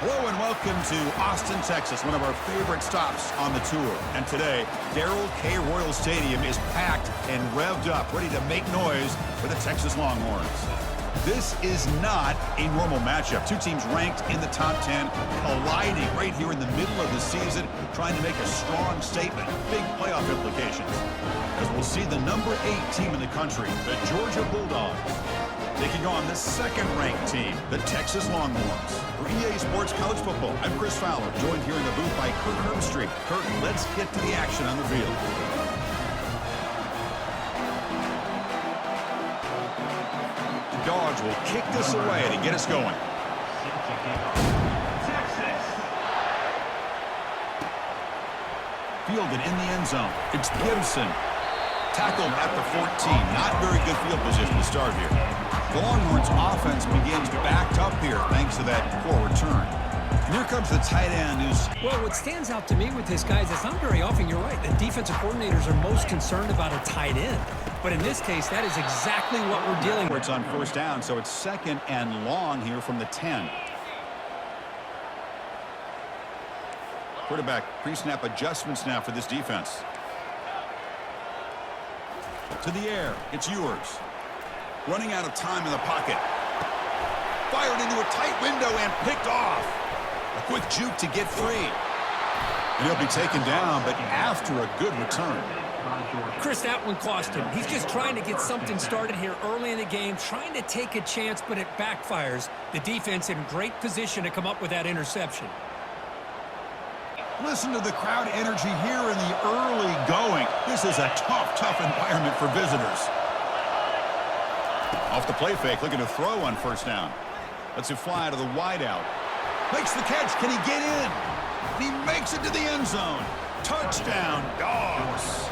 Hello and welcome to Austin, Texas, one of our favorite stops on the tour. And today, Darrell K. Royal Stadium is packed and revved up, ready to make noise for the Texas Longhorns. This is not a normal matchup. Two teams ranked in the top 10, colliding right here in the middle of the season, trying to make a strong statement, big playoff implications. As we'll see the number 8 team in the country, the Georgia Bulldogs, taking on the second-ranked team, the Texas Longhorns. For EA Sports College Football, I'm Chris Fowler, joined here in the booth by Kurt Herbstreit. Kurt, let's get to the action on the field. The Dogs will kick this away to get us going. Fielded in the end zone. It's Gibson. Tackled at the 14. Not very good field position to start here. The Longhorns offense begins backed up here thanks to that poor return. And here comes the tight end who's... Well, what stands out to me with this, guys, it's not very often, you're right, the defensive coordinators are most concerned about a tight end. But in this case, that is exactly what we're dealing with. It's on first down, so it's second and long here from the 10. Quarterback pre-snap adjustments now for this defense. To the air, it's Ewers. Running out of time in the pocket. Fired into a tight window and picked off. A quick juke to get free. And he'll be taken down, but after a good return. Chris, that one cost him. He's just trying to get something started here early in the game, trying to take a chance, but it backfires. The defense in great position to come up with that interception. Listen to the crowd energy here in the early going. This is a tough environment for visitors. Off the play fake, looking to throw on first down. Lets it fly to the wideout. Makes the catch. Can he get in? He makes it to the end zone. Touchdown, Dogs.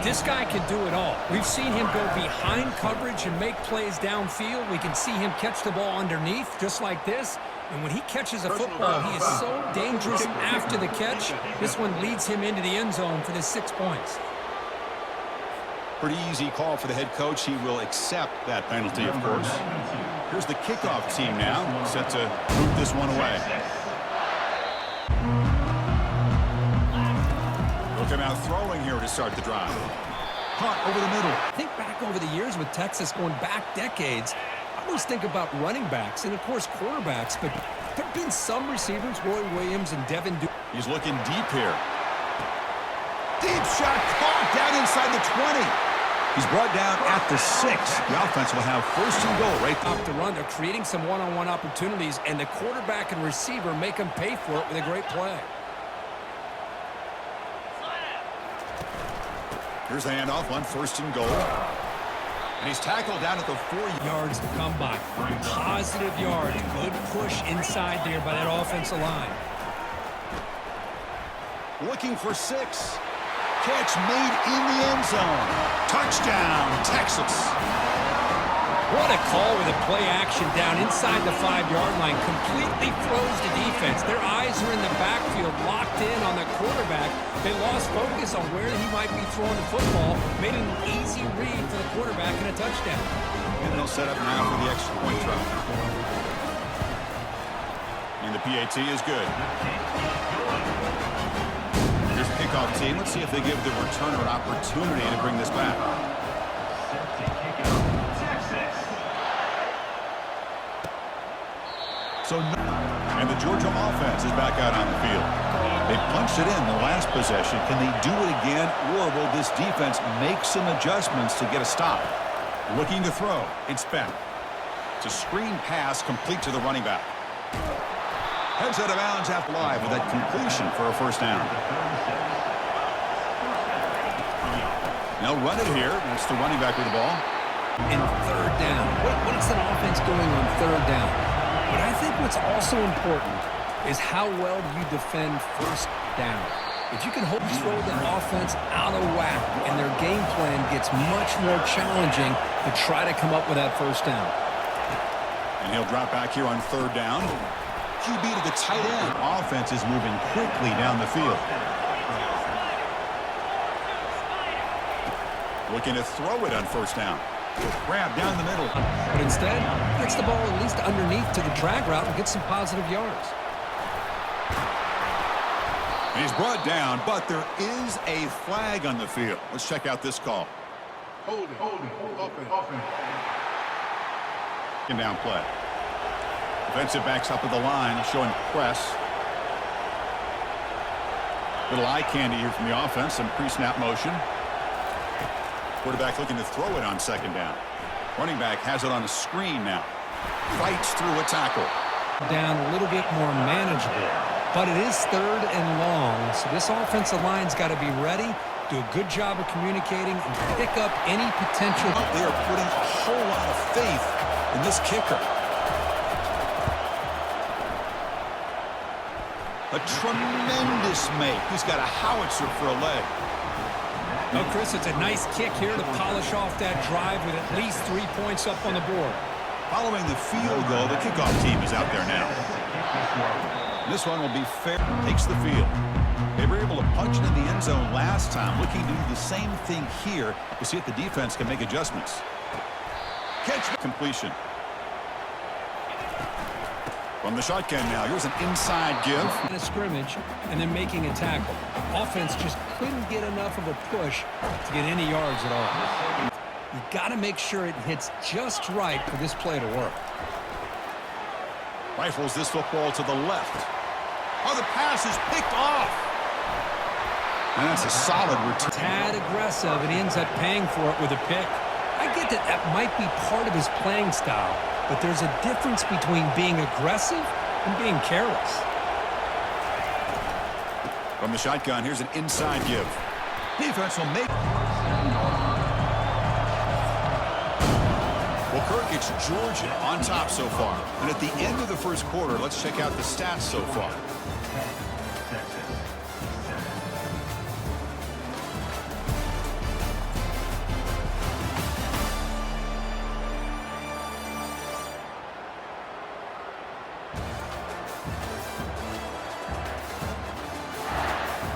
This guy can do it all. We've seen him go behind coverage and make plays downfield. We can see him catch the ball underneath, just like this. And when he catches a football, he is so dangerous after the catch. This one leads him into the end zone for the 6 points. Pretty easy call for the head coach. He will accept that penalty, of course. Here's the kickoff team now, set to boot this one away. Look him out throwing here to start the drive. Hunt over the middle. Think back over the years with Texas, going back decades. I always think about running backs and, of course, quarterbacks, but there have been some receivers, Roy Williams and Devin Duvall. He's looking deep here. Deep shot caught down inside the 20. He's brought down at the 6. The offense will have first and goal right up the run. They're creating some one-on-one opportunities, and the quarterback and receiver make them pay for it with a great play. Here's the handoff on first and goal. And he's tackled down at the 4 yards to come by. Positive yards. Good push inside there by that offensive line. Looking for 6. Catch made in the end zone. Touchdown, Texas. What a call with a play action down inside the 5-yard line. Completely froze the defense. Their eyes are in the backfield, locked in on the quarterback. They lost focus on where he might be throwing the football. Made an easy read for the quarterback and a touchdown. And they'll set up now for the extra point try. And the PAT is good. Here's the kickoff team. Let's see if they give the returner an opportunity to bring this back. And the Georgia offense is back out on the field. They punched it in the last possession. Can they do it again, or will this defense make some adjustments to get a stop? Looking to throw. It's Beck. It's a screen pass complete to the running back. Heads out of bounds half live with that completion for a first down. They'll run it here. It's the running back with the ball. And third down. What is an offense doing on third down? But I think what's also important is how well do you defend first down. If you can throw the offense out of whack and their game plan gets much more challenging to try to come up with that first down. And he'll drop back here on third down. QB to the tight end. Offense is moving quickly down the field. Looking to throw it on first down. Grab down the middle. But instead, gets the ball at least underneath to the drag route and gets some positive yards. And he's brought down, but there is a flag on the field. Let's check out this call. Hold it, open. Second down play. Defensive backs up at the line, showing press. Little eye candy here from the offense, some pre-snap motion. Quarterback looking to throw it on second down. Running back has it on a screen now. Fights through a tackle. Down a little bit more manageable. But it is third and long, so this offensive line's got to be ready, do a good job of communicating, and pick up any potential. They are putting a whole lot of faith in this kicker. A tremendous make. He's got a howitzer for a leg. Oh, Chris, it's a nice kick here to polish off that drive with at least 3 points up on the board. Following the field goal, the kickoff team is out there now. This one will be fair. Takes the field. They were able to punch it in the end zone last time. Looking to do the same thing here to see if the defense can make adjustments. Catch completion. From the shotgun now, here's an inside give. In a scrimmage and then making a tackle. Offense just couldn't get enough of a push to get any yards at all. You got to make sure it hits just right for this play to work. Rifles this football to the left. Oh, the pass is picked off. And that's a solid return. Tad aggressive and ends up paying for it with a pick. I get that that might be part of his playing style, but there's a difference between being aggressive and being careless. From the shotgun, here's an inside give. Defense will make. Well, Kirk, it's Georgia on top so far. And at the end of the first quarter, let's check out the stats so far.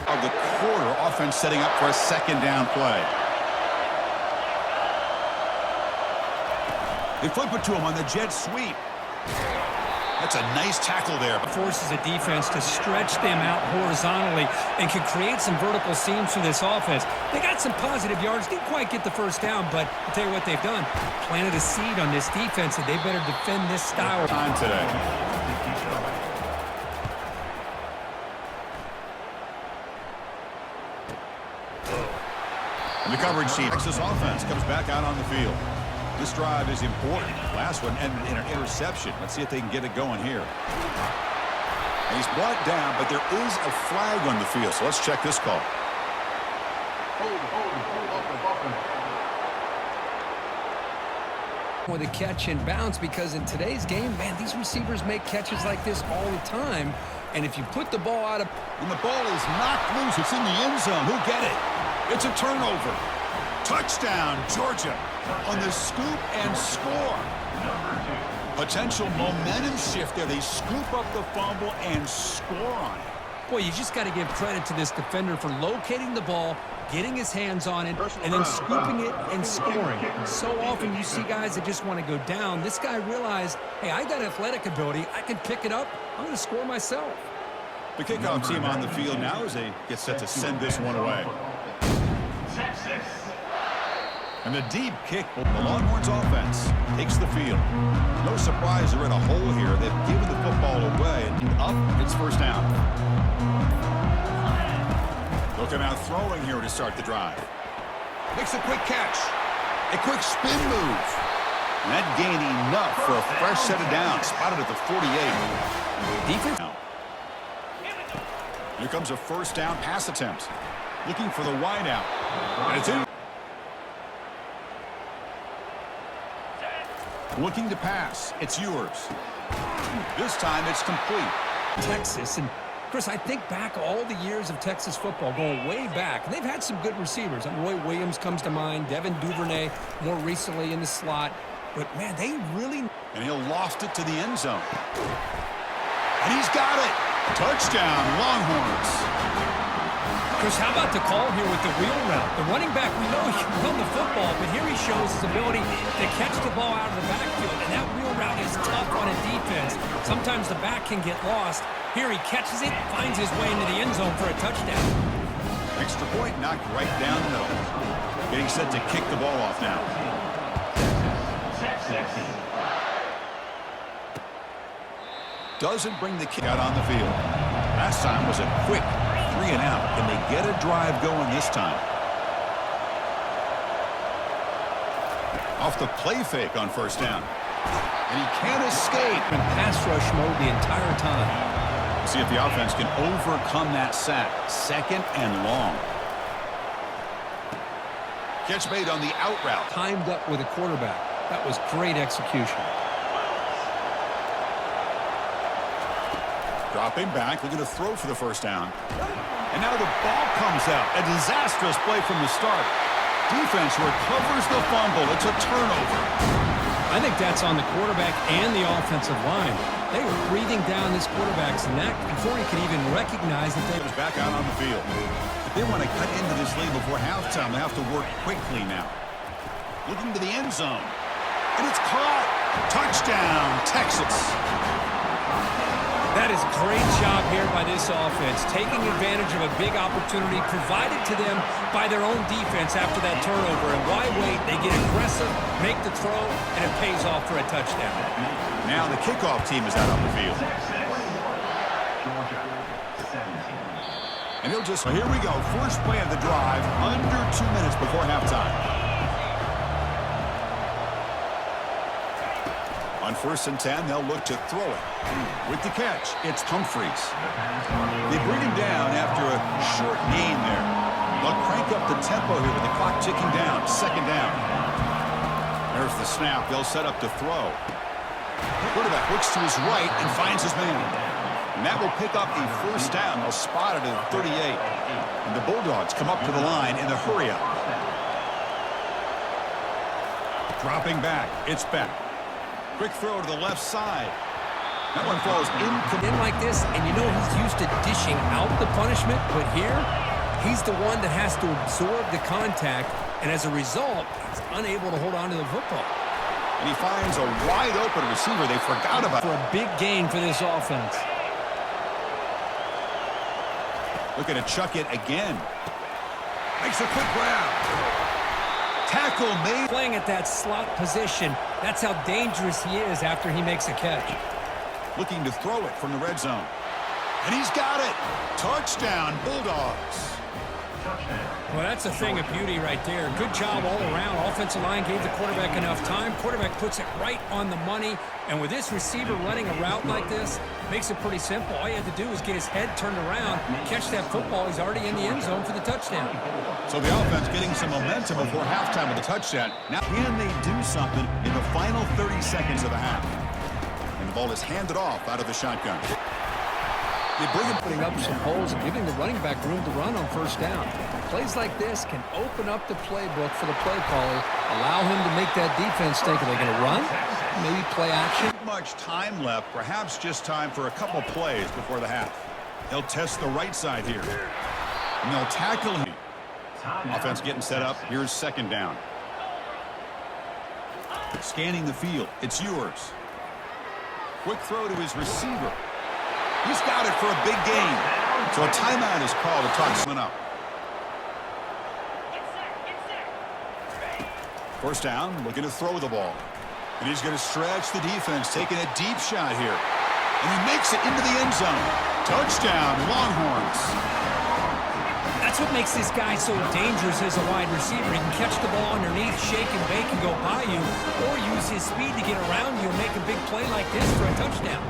Of the quarter, offense setting up for a second down play. They flip it to him on the jet sweep. That's a nice tackle there. Forces a defense to stretch them out horizontally and can create some vertical seams for this offense. They got some positive yards, didn't quite get the first down, but I'll tell you what they've done. Planted a seed on this defense, and they better defend this style. Time today. And the coverage team. Texas offense comes back out on the field. This drive is important. Last one ended in an interception. Let's see if they can get it going here. And he's brought down, but there is a flag on the field. So let's check this call. With a catch and bounce, because in today's game, man, these receivers make catches like this all the time. And if you put the ball out of... And the ball is knocked loose. It's in the end zone. Who'll get it? It's a turnover. Touchdown, Georgia, on the scoop and score. Potential momentum shift there. They scoop up the fumble and score on it. Boy, you just got to give credit to this defender for locating the ball, getting his hands on it, and then scooping it and scoring. So often you see guys that just want to go down. This guy realized, hey, I got athletic ability. I can pick it up. I'm going to score myself. The kickoff team on the field now as they get set to send this one away. And the deep kick, the Longhorns offense takes the field. No surprise they're in a hole here. They've given the football away, and up, it's first down. They'll come out throwing here to start the drive. Makes a quick catch. A quick spin move. And that gained enough for a fresh set of downs. Spotted at the 48. Defense. Here comes a first down pass attempt. Looking for the wideout. And it's in. Looking to pass. It's yours. This time it's complete. Texas, and Chris, I think back all the years of Texas football, going way back, and they've had some good receivers. Roy Williams comes to mind, Devin Duvernay more recently in the slot. But, man, they really... And he'll loft it to the end zone. And he's got it. Touchdown, Longhorns. Chris, how about the call here with the wheel route? The running back, we know he can run the football, but here he shows his ability to catch the ball out of the backfield, and that wheel route is tough on a defense. Sometimes the back can get lost. Here he catches it, finds his way into the end zone for a touchdown. Extra point knocked right down the middle. Getting set to kick the ball off now. Doesn't bring the kick out on the field. Last time was a quick 3 and out. Can they get a drive going this time? Off the play fake on first down. And he can't escape. In pass rush mode the entire time. See if the offense can overcome that sack. 2nd and long. Catch made on the out route. Timed up with a quarterback. That was great execution. Dropping back, looking to throw for the first down. And now the ball comes out. A disastrous play from the start. Defense recovers the fumble. It's a turnover. I think that's on the quarterback and the offensive line. They were breathing down this quarterback's neck before he could even recognize that they was back out on the field. If they want to cut into this lead before halftime, they have to work quickly now. Looking to the end zone. And it's caught. Touchdown, Texas. That is great job here by this offense, taking advantage of a big opportunity provided to them by their own defense after that turnover. And why wait? They get aggressive, make the throw, and it pays off for a touchdown. Now the kickoff team is out on the field. And he'll just, here we go, first play of the drive, under 2 minutes before halftime. On 1st and 10, they'll look to throw it. With the catch, it's Humphreys. They bring him down after a short gain there. They'll crank up the tempo here with the clock ticking down. 2nd down. There's the snap. They'll set up to throw. Quarterback looks to his right and finds his man. And that will pick up the first down. They'll spot it at 38. And the Bulldogs come up to the line in the hurry-up. Dropping back. It's back. Quick throw to the left side. That one falls in like this, and you know he's used to dishing out the punishment, but here, he's the one that has to absorb the contact, and as a result, he's unable to hold on to the football. And he finds a wide-open receiver they forgot about. For a big gain for this offense. Looking to chuck it again. Makes a quick grab. Tackle made. Playing at that slot position. That's how dangerous he is after he makes a catch. Looking to throw it from the red zone. And he's got it. Touchdown, Bulldogs. Well, that's a thing of beauty right there. Good job all around. Offensive line gave the quarterback enough time. Quarterback puts it right on the money. And with this receiver running a route like this, makes it pretty simple. All you have to do is get his head turned around, catch that football. He's already in the end zone for the touchdown. So the offense getting some momentum before halftime with the touchdown. Now, can they do something in the final 30 seconds of the half? And the ball is handed off out of the shotgun. They bring him putting up some holes and giving the running back room to run on first down. Plays like this can open up the playbook for the play caller, allow him to make that defense think, are they going to run? Maybe play action. Not much time left, perhaps just time for a couple plays before the half. They'll test the right side here. And they'll tackle him. Offense getting set up. Here's 2nd down. Scanning the field. It's yours. Quick throw to his receiver. He's got it for a big gain. So a timeout is called to talk someone up. First down, looking to throw the ball. And he's going to stretch the defense, taking a deep shot here. And he makes it into the end zone. Touchdown, Longhorns. That's what makes this guy so dangerous as a wide receiver. He can catch the ball underneath, shake and bake and go by you, or use his speed to get around you and make a big play like this for a touchdown.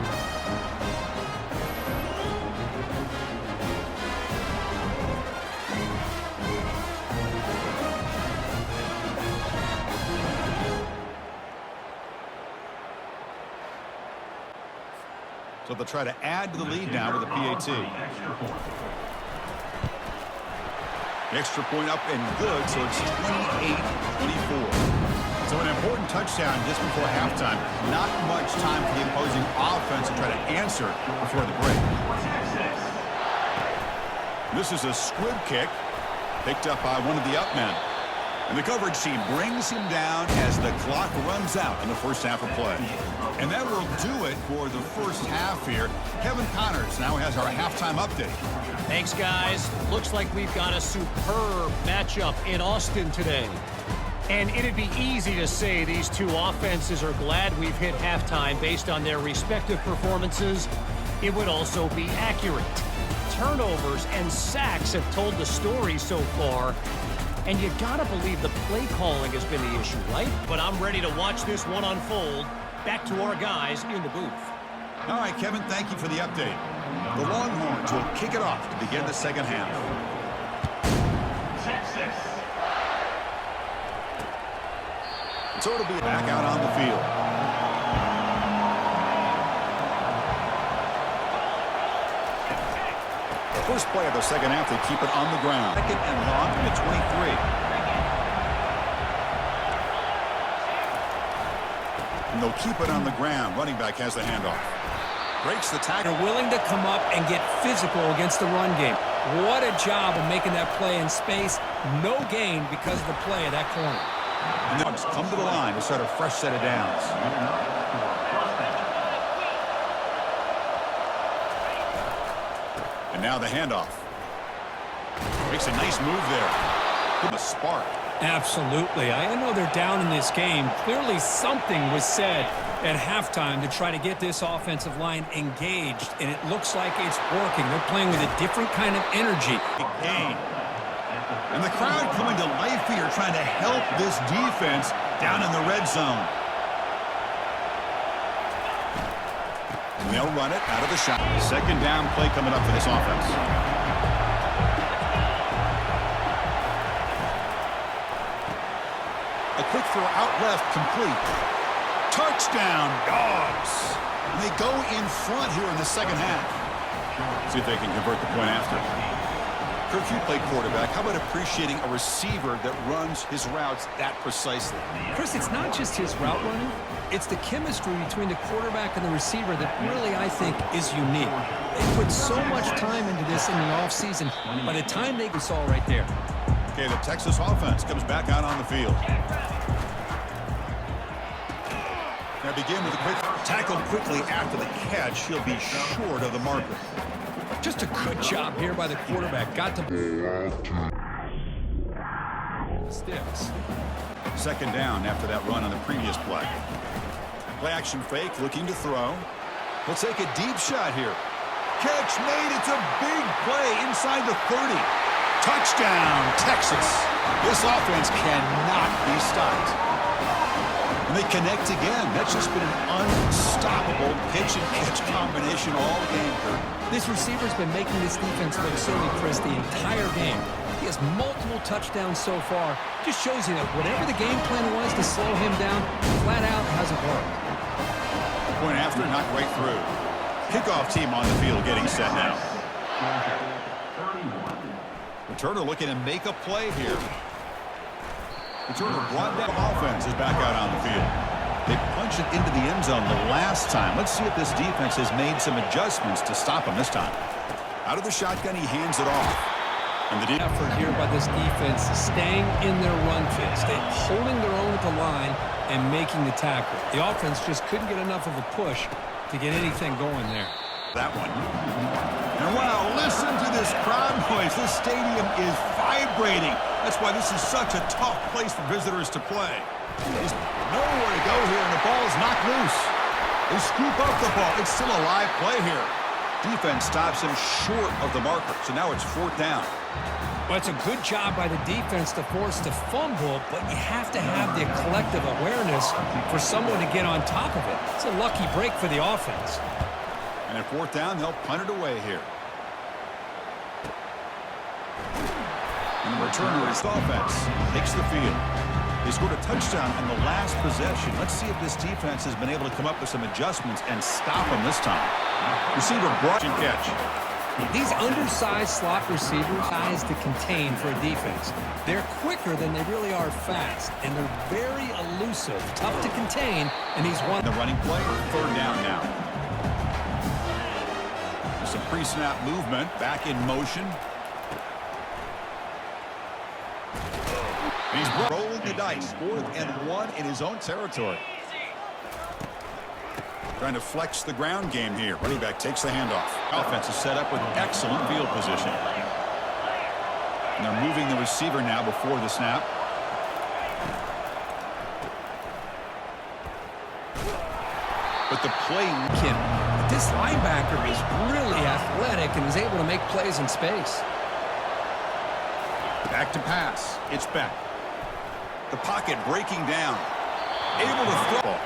So they'll try to add to the lead now with a PAT. The extra point up and good, so it's 28-24. So an important touchdown just before halftime. Not much time for the opposing offense to try to answer before the break. This is a squib kick picked up by one of the up men. And the coverage team brings him down as the clock runs out in the first half of play. And that will do it for the first half here. Kevin Connors now has our halftime update. Thanks, guys. Looks like we've got a superb matchup in Austin today. And it'd be easy to say these two offenses are glad we've hit halftime based on their respective performances. It would also be accurate. Turnovers and sacks have told the story so far. And you gotta believe the play calling has been the issue, right? But I'm ready to watch this one unfold. Back to our guys in the booth. All right, Kevin, thank you for the update. The Longhorns will kick it off to begin the second half. So it'll be back out on the field. First play of the second half, they keep it on the ground. Second and long from the 23. And they'll keep it on the ground. Running back has the handoff. Breaks the tackle. They're willing to come up and get physical against the run game. What a job of making that play in space. No gain because of the play of that corner. And then come to the line to start a fresh set of downs. And now the handoff. Makes a nice move there. Give a spark. Absolutely. I know they're down in this game. Clearly something was said at halftime to try to get this offensive line engaged, and it looks like it's working. They're playing with a different kind of energy. Big gain. And the crowd coming to life here, trying to help this defense down in the red zone. And they'll run it out of the shot. Second down play coming up for this offense. A quick throw out left, complete. Touchdown, Dogs. And they go in front here in the second half. See if they can convert the point after. Kirk, you play quarterback. How about appreciating a receiver that runs his routes that precisely? Chris, it's not just his route running. It's the chemistry between the quarterback and the receiver that really, I think, is unique. They put so much time into this in the offseason. By the time they saw right there. Okay, the Texas offense comes back out on the field. Now begin with a quick tackle quickly after the catch. He'll be short of the marker. Just a good job here by the quarterback. Got to sticks. Second down after that run on the previous play. Play action fake, looking to throw. He'll take a deep shot here. Catch made. It's a big play inside the 30. Touchdown, Texas. This offense cannot be stopped. And they connect again. That's just been an unstoppable pitch and catch combination all game. This receiver's been making this defense look silly, Chris, the entire game. He has multiple touchdowns so far. Just shows you that whatever the game plan was to slow him down, flat out hasn't worked. Point after, not right through. Kickoff team on the field getting set now. Turner looking to make a play here. Turner brought down offense is back out on the field. They punched it into the end zone the last time. Let's see if this defense has made some adjustments to stop him this time. Out of the shotgun, he hands it off. And the effort here by this defense is staying in their run fits. They're holding their own at the line and making the tackle. The offense just couldn't get enough of a push to get anything going there. That one. And wow, listen to this crowd noise. This stadium is vibrating. That's why this is such a tough place for visitors to play. There's nowhere to go here, and the ball is knocked loose. They scoop up the ball. It's still a live play here. Defense stops him short of the marker, so now it's fourth down. Well, it's a good job by the defense to force the fumble, but you have to have the collective awareness for someone to get on top of it. It's a lucky break for the offense. And at fourth down, they'll punt it away here. And the returner is the offense. Takes the field. They scored a touchdown in the last possession. Let's see if this defense has been able to come up with some adjustments and stop them this time. Receiver brought and catch. These undersized slot receivers, guys to contain for a defense. They're quicker than they really are fast, and they're very elusive, tough to contain, and he's one. The running play, third down now. Some pre-snap movement, back in motion. He's rolling the dice. 4th and 1 in his own territory. Trying to flex the ground game here. Running back takes the handoff. Offense is set up with excellent field position. And they're moving the receiver now before the snap. But the play... This linebacker is really athletic and is able to make plays in space. Back to pass. It's back. The pocket breaking down. Able to throw.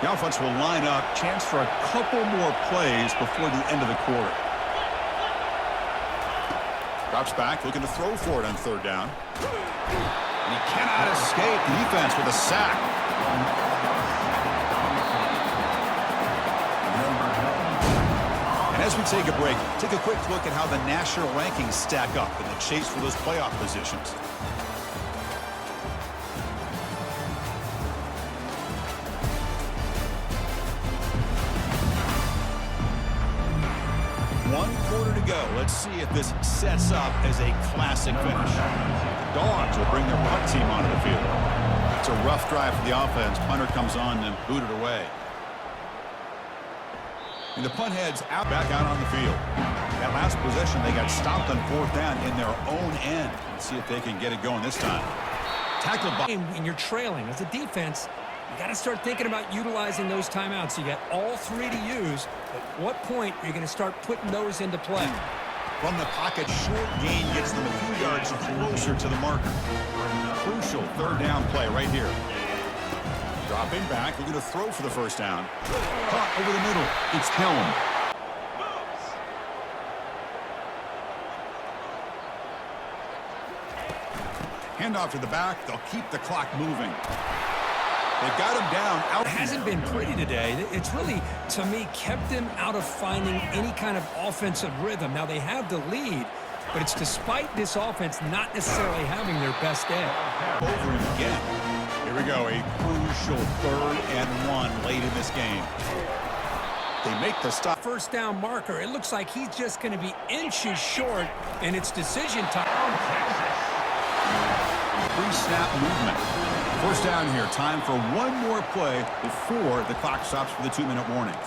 The offense will line up. Chance for a couple more plays before the end of the quarter. Drops back, looking to throw for it on 3rd down. And he cannot escape the defense with a sack. And as we take a break, take a quick look at how the national rankings stack up in the chase for those playoff positions. One quarter to go. Let's see if this sets up as a classic finish. The Dogs will bring their punt team onto the field. It's a rough drive for the offense. Punter comes on and booted away. And the punt heads out, back out on the field. That last possession, they got stopped on 4th down in their own end. Let's see if they can get it going this time. Tackled by... When you're trailing as a defense, you got to start thinking about utilizing those timeouts. You got all 3 to use. At what point are you going to start putting those into play? From the pocket, short gain gets them a few yards closer to the marker. Crucial 3rd down play right here. Dropping back, looking to throw for the 1st down. Caught over the middle. It's Helm. Handoff to the back. They'll keep the clock moving. They've got him down. Out. It hasn't been pretty today. It's really, to me, kept them out of finding any kind of offensive rhythm. Now, they have the lead, but it's despite this offense not necessarily having their best day. Over him again. Here we go. A crucial 3rd and 1 late in this game. They make the stop. 1st down marker. It looks like he's just going to be inches short, and it's decision time. Pre-snap movement. 1st down here. Time for one more play before the clock stops for the 2-minute warning.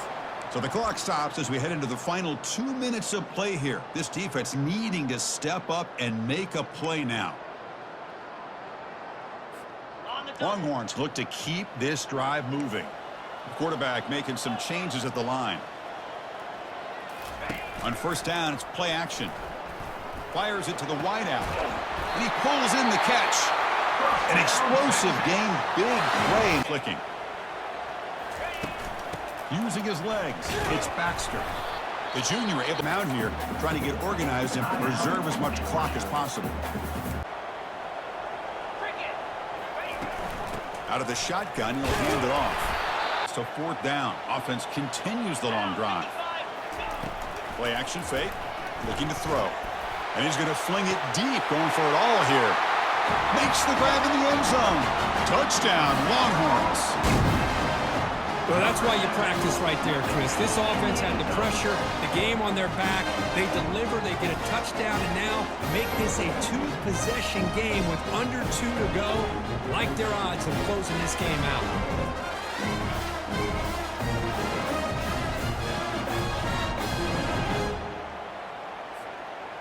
So the clock stops as we head into the final 2 minutes of play here. This defense needing to step up and make a play now. Longhorns look to keep this drive moving. The quarterback making some changes at the line. On 1st down, it's play action. Fires it to the wideout. And he pulls in the catch. An explosive game, big play. Clicking. Using his legs, it's Baxter. The junior able to come out here, trying to get organized and preserve as much clock as possible. Out of the shotgun, he'll hand it off. So 4th down. Offense continues the long drive. Play action fake. Looking to throw. And he's going to fling it deep, going for it all here. Makes the grab in the end zone. Touchdown, Longhorns. Well, that's why you practice right there, Chris. This offense had the pressure, the game on their back. They deliver, they get a touchdown, and now make this a 2-possession game with under 2 to go. Like their odds of closing this game out.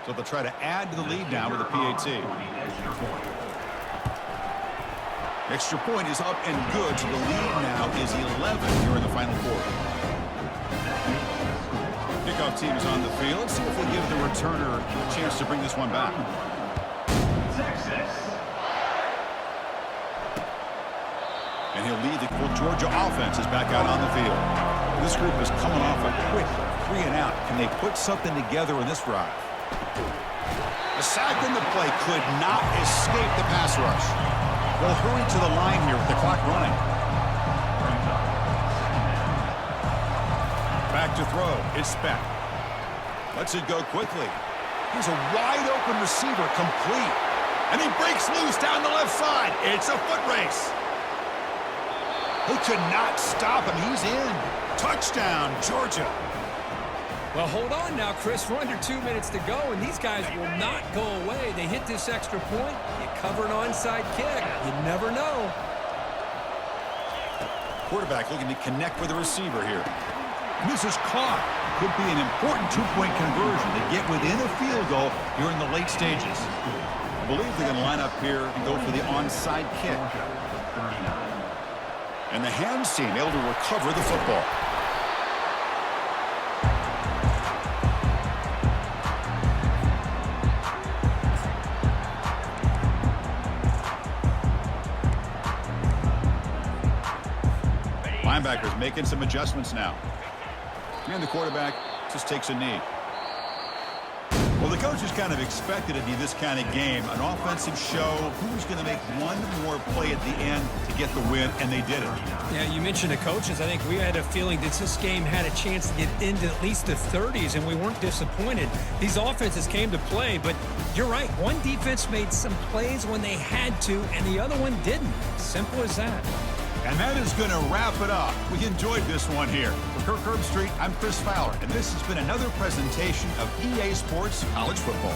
So they'll try to add to the lead now with a PAT. Extra point is up and good, so the lead now is 11 here in the final quarter. Kickoff team is on the field. Let's see if they give the returner a chance to bring this one back. And he'll lead the Georgia offense is back out on the field. This group is coming off a quick 3 and out. Can they put something together in this drive? The sack in the play could not escape the pass rush. They'll hurry to the line here with the clock running. Back to throw. It's Speck. Lets it go quickly. Here's a wide-open receiver, complete. And he breaks loose down the left side. It's a foot race. They could not stop him. He's in. Touchdown, Georgia. Well, hold on now, Chris. We're under 2 minutes to go, and these guys will not go away. They hit this extra point. You cover an onside kick. You never know. Quarterback looking to connect with the receiver here. This is caught. Could be an important two-point conversion to get within a field goal here in the late stages. I believe they're going to line up here and go for the onside kick. And the hands team able to recover the football. Linebackers making some adjustments now. And the quarterback just takes a knee. Well, the coaches kind of expected it to be this kind of game, an offensive show. Who's going to make one more play at the end to get the win, and they did it. Yeah, you mentioned the coaches. I think we had a feeling that this game had a chance to get into at least the 30s, and we weren't disappointed. These offenses came to play, but you're right. One defense made some plays when they had to, and the other one didn't. Simple as that. And that is going to wrap it up. We enjoyed this one here. For Kirk Herbstreit, I'm Chris Fowler, and this has been another presentation of EA Sports College Football.